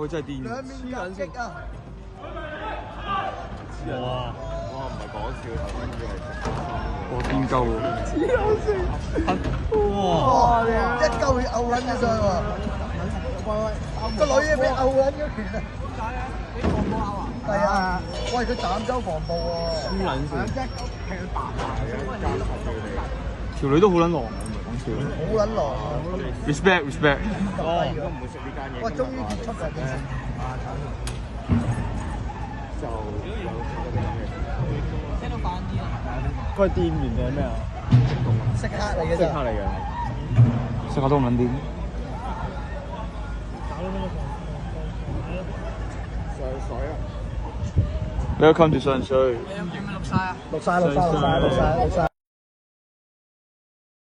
喂，真係癲！兩面夾擊啊！哇！哇，唔係講笑，頭先以為我癲鳩喎！哇！一嚿血漚撚咗上去喎！個女嘢俾漚撚咗拳啊！點解咧？你防暴漚啊？係啊！喂，佢斬州防暴喎！黐撚線！一劈佢白條女都好撚狼，唔係講笑。好撚狼啊 respect。哦，都唔會食呢間嘢。哇！終於結束啦！幾時？就有咁嘅。聽到反啲啦！佢係店員定係咩啊？食客嚟嘅咋？即刻嚟嘅。食客都唔撚掂。上水啊！ Welcome to 上水。錄晒。